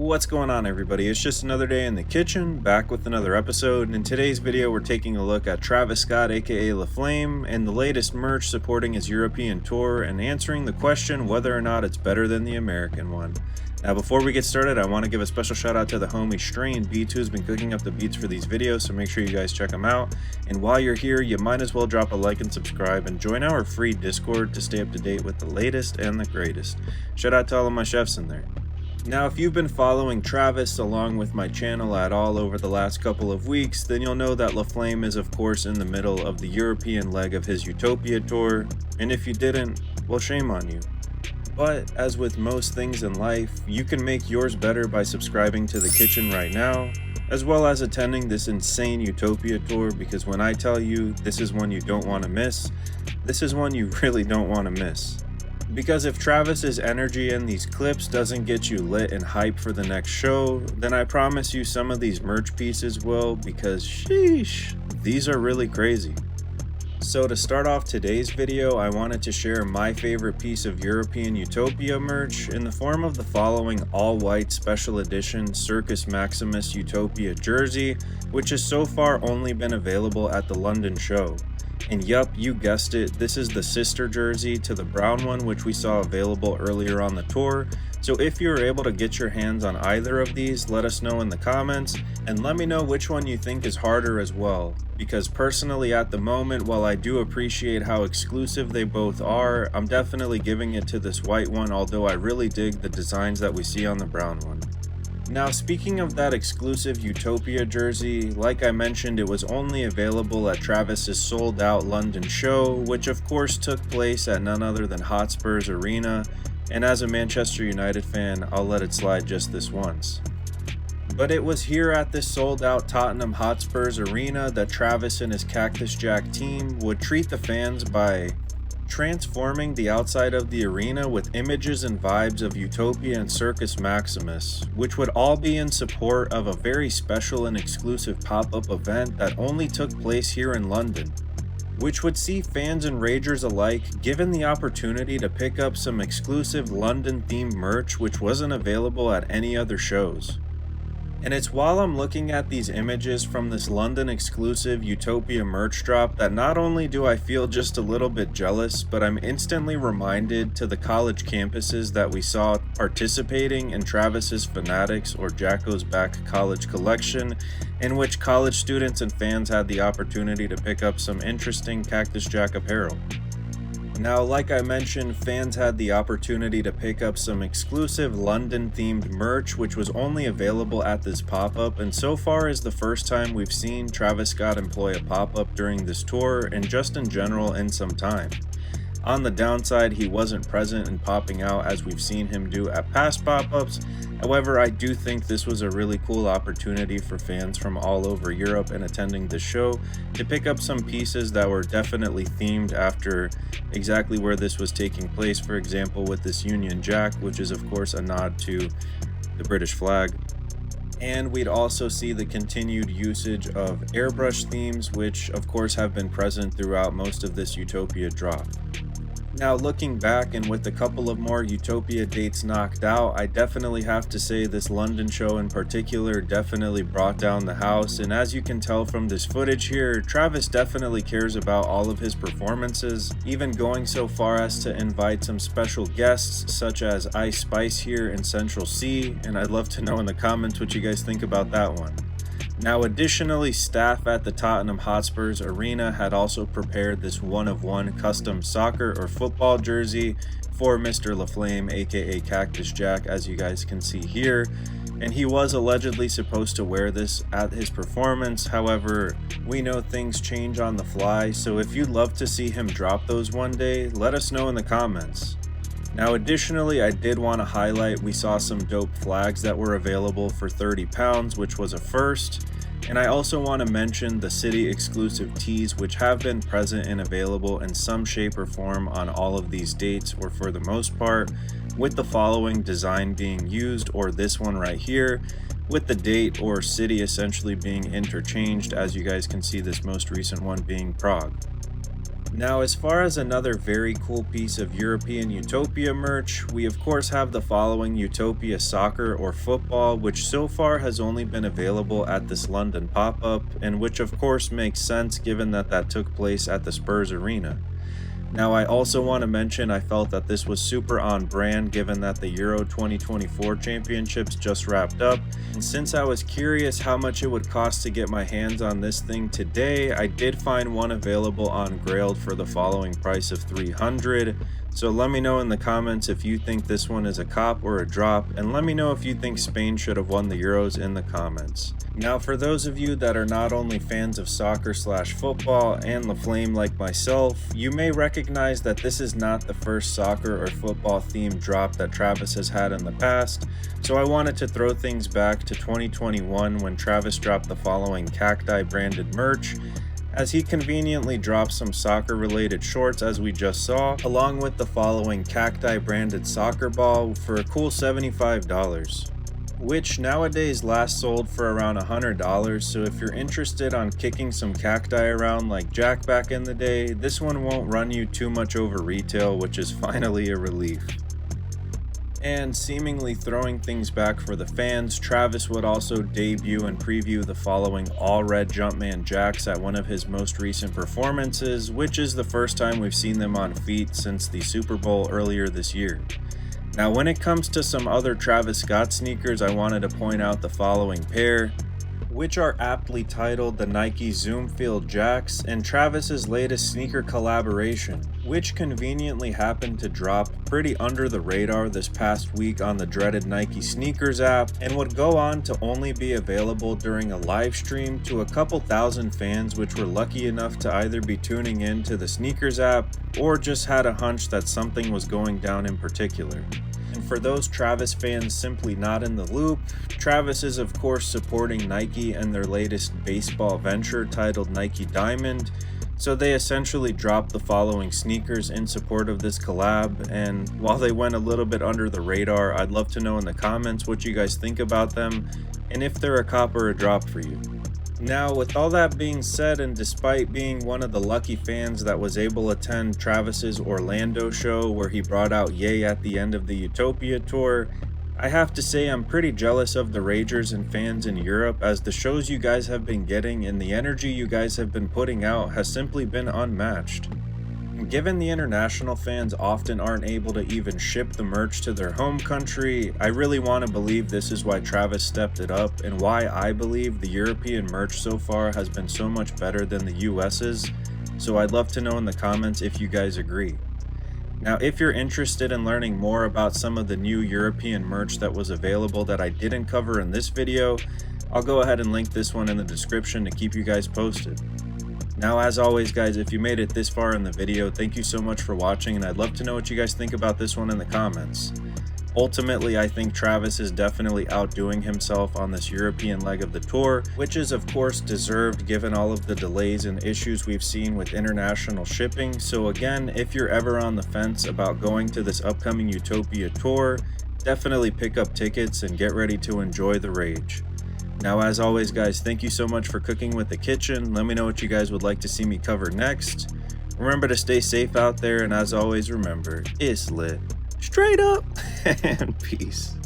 What's going on, everybody? It's just another day in the kitchen, back with another episode. And in today's video, we're taking a look at Travis Scott, aka LaFlame, and the latest merch supporting his European tour and answering the question whether or not it's better than the American one. Now, before we get started, I want to give a special shout out to the homie Strain Beats, who's been cooking up the beats for these videos, so make sure you guys check them out. And while you're here, you might as well drop a like and subscribe and join our free Discord to stay up to date with the latest and the greatest. Shout out to all of my chefs in there. Now, if you've been following Travis along with my channel at all over the last couple of weeks, then you'll know that LaFlame is of course in the middle of the European leg of his Utopia tour, and if you didn't, well, shame on you. But as with most things in life, you can make yours better by subscribing to the kitchen right now, as well as attending this insane Utopia tour, because when I tell you this is one you don't want to miss, this is one you really don't want to miss. Because if Travis's energy in these clips doesn't get you lit and hype for the next show, then I promise you some of these merch pieces will, because sheesh, these are really crazy. So to start off today's video, I wanted to share my favorite piece of European Utopia merch in the form of the following all-white special edition Circus Maximus Utopia jersey, which has so far only been available at the London show. And yup, you guessed it, this is the sister jersey to the brown one which we saw available earlier on the tour. So if you're able to get your hands on either of these, let us know in the comments, and let me know which one you think is harder as well. Because personally at the moment, while I do appreciate how exclusive they both are, I'm definitely giving it to this white one, although I really dig the designs that we see on the brown one. Now, speaking of that exclusive Utopia jersey, like I mentioned, it was only available at Travis's sold out London show, which of course took place at none other than Hotspur's Arena, and as a Manchester United fan, I'll let it slide just this once. But it was here at this sold out Tottenham Hotspur's Arena that Travis and his Cactus Jack team would treat the fans by transforming the outside of the arena with images and vibes of Utopia and Circus Maximus, which would all be in support of a very special and exclusive pop-up event that only took place here in London, which would see fans and ragers alike given the opportunity to pick up some exclusive London-themed merch which wasn't available at any other shows. And it's while I'm looking at these images from this London exclusive Utopia merch drop that not only do I feel just a little bit jealous, but I'm instantly reminded to the college campuses that we saw participating in Travis's Fanatics or Jack Goes Back college collection, in which college students and fans had the opportunity to pick up some interesting Cactus Jack apparel. Now, like I mentioned, fans had the opportunity to pick up some exclusive London-themed merch, which was only available at this pop-up, and so far is the first time we've seen Travis Scott employ a pop-up during this tour, and just in general in some time. On the downside, he wasn't present and popping out as we've seen him do at past pop-ups. However, I do think this was a really cool opportunity for fans from all over Europe and attending the show to pick up some pieces that were definitely themed after exactly where this was taking place. For example, with this Union Jack, which is of course a nod to the British flag. And we'd also see the continued usage of airbrush themes, which of course have been present throughout most of this Utopia drop. Now, looking back and with a couple of more Utopia dates knocked out, I definitely have to say this London show in particular definitely brought down the house, and as you can tell from this footage here, Travis definitely cares about all of his performances, even going so far as to invite some special guests such as Ice Spice here in Central C, and I'd love to know in the comments what you guys think about that one. Now, additionally, staff at the Tottenham Hotspur's Arena had also prepared this one-of-one custom soccer or football jersey for Mr. LaFlame, aka Cactus Jack, as you guys can see here. And he was allegedly supposed to wear this at his performance. However, we know things change on the fly, so if you'd love to see him drop those one day, let us know in the comments. Now, additionally, I did want to highlight we saw some dope flags that were available for £30, which was a first. And I also want to mention the city exclusive tees, which have been present and available in some shape or form on all of these dates, or for the most part, with the following design being used, or this one right here, with the date or city essentially being interchanged, as you guys can see this most recent one being Prague. Now, as far as another very cool piece of European Utopia merch, we of course have the following Utopia soccer or football, which so far has only been available at this London pop-up, and which of course makes sense given that that took place at the Spurs Arena. Now, I also want to mention I felt that this was super on brand given that the Euro 2024 championships just wrapped up, and since I was curious how much it would cost to get my hands on this thing today, I did find one available on Grailed for the following price of $300. So let me know in the comments if you think this one is a cop or a drop, and let me know if you think Spain should have won the Euros in the comments. Now, for those of you that are not only fans of soccer/football and La Flame like myself, you may recognize that this is not the first soccer or football themed drop that Travis has had in the past, so I wanted to throw things back to 2021 when Travis dropped the following Cacti branded merch, as he conveniently dropped some soccer related shorts as we just saw, along with the following Cacti branded soccer ball for a cool $75. Which nowadays last sold for around $100, so if you're interested on kicking some cacti around like Jack back in the day, this one won't run you too much over retail, which is finally a relief. And seemingly throwing things back for the fans, Travis would also debut and preview the following all-red Jumpman jacks at one of his most recent performances, which is the first time we've seen them on feet since the Super Bowl earlier this year. Now, when it comes to some other Travis Scott sneakers, I wanted to point out the following pair, which are aptly titled the Nike Zoom Field Jacks and Travis's latest sneaker collaboration, which conveniently happened to drop pretty under the radar this past week on the dreaded Nike Sneakers app, and would go on to only be available during a live stream to a couple thousand fans which were lucky enough to either be tuning in to the Sneakers app or just had a hunch that something was going down in particular. And for those Travis fans simply not in the loop, Travis is of course supporting Nike and their latest baseball venture titled Nike Diamond, so they essentially dropped the following sneakers in support of this collab, and while they went a little bit under the radar, I'd love to know in the comments what you guys think about them and if they're a cop or a drop for you. Now, with all that being said, and despite being one of the lucky fans that was able to attend Travis's Orlando show where he brought out Ye at the end of the Utopia tour, I have to say I'm pretty jealous of the Ragers and fans in Europe, as the shows you guys have been getting and the energy you guys have been putting out has simply been unmatched. Given the international fans often aren't able to even ship the merch to their home country, I really want to believe this is why Travis stepped it up and why I believe the European merch so far has been so much better than the US's, so I'd love to know in the comments if you guys agree. Now, if you're interested in learning more about some of the new European merch that was available that I didn't cover in this video, I'll go ahead and link this one in the description to keep you guys posted. Now, as always guys, if you made it this far in the video, thank you so much for watching, and I'd love to know what you guys think about this one in the comments. Ultimately, I think Travis is definitely outdoing himself on this European leg of the tour, which is of course deserved given all of the delays and issues we've seen with international shipping. So again, if you're ever on the fence about going to this upcoming Utopia tour, definitely pick up tickets and get ready to enjoy the rage. Now, as always guys, thank you so much for cooking with the kitchen. Let me know what you guys would like to see me cover next. Remember to stay safe out there, and as always, remember, it's lit. Straight up, and peace.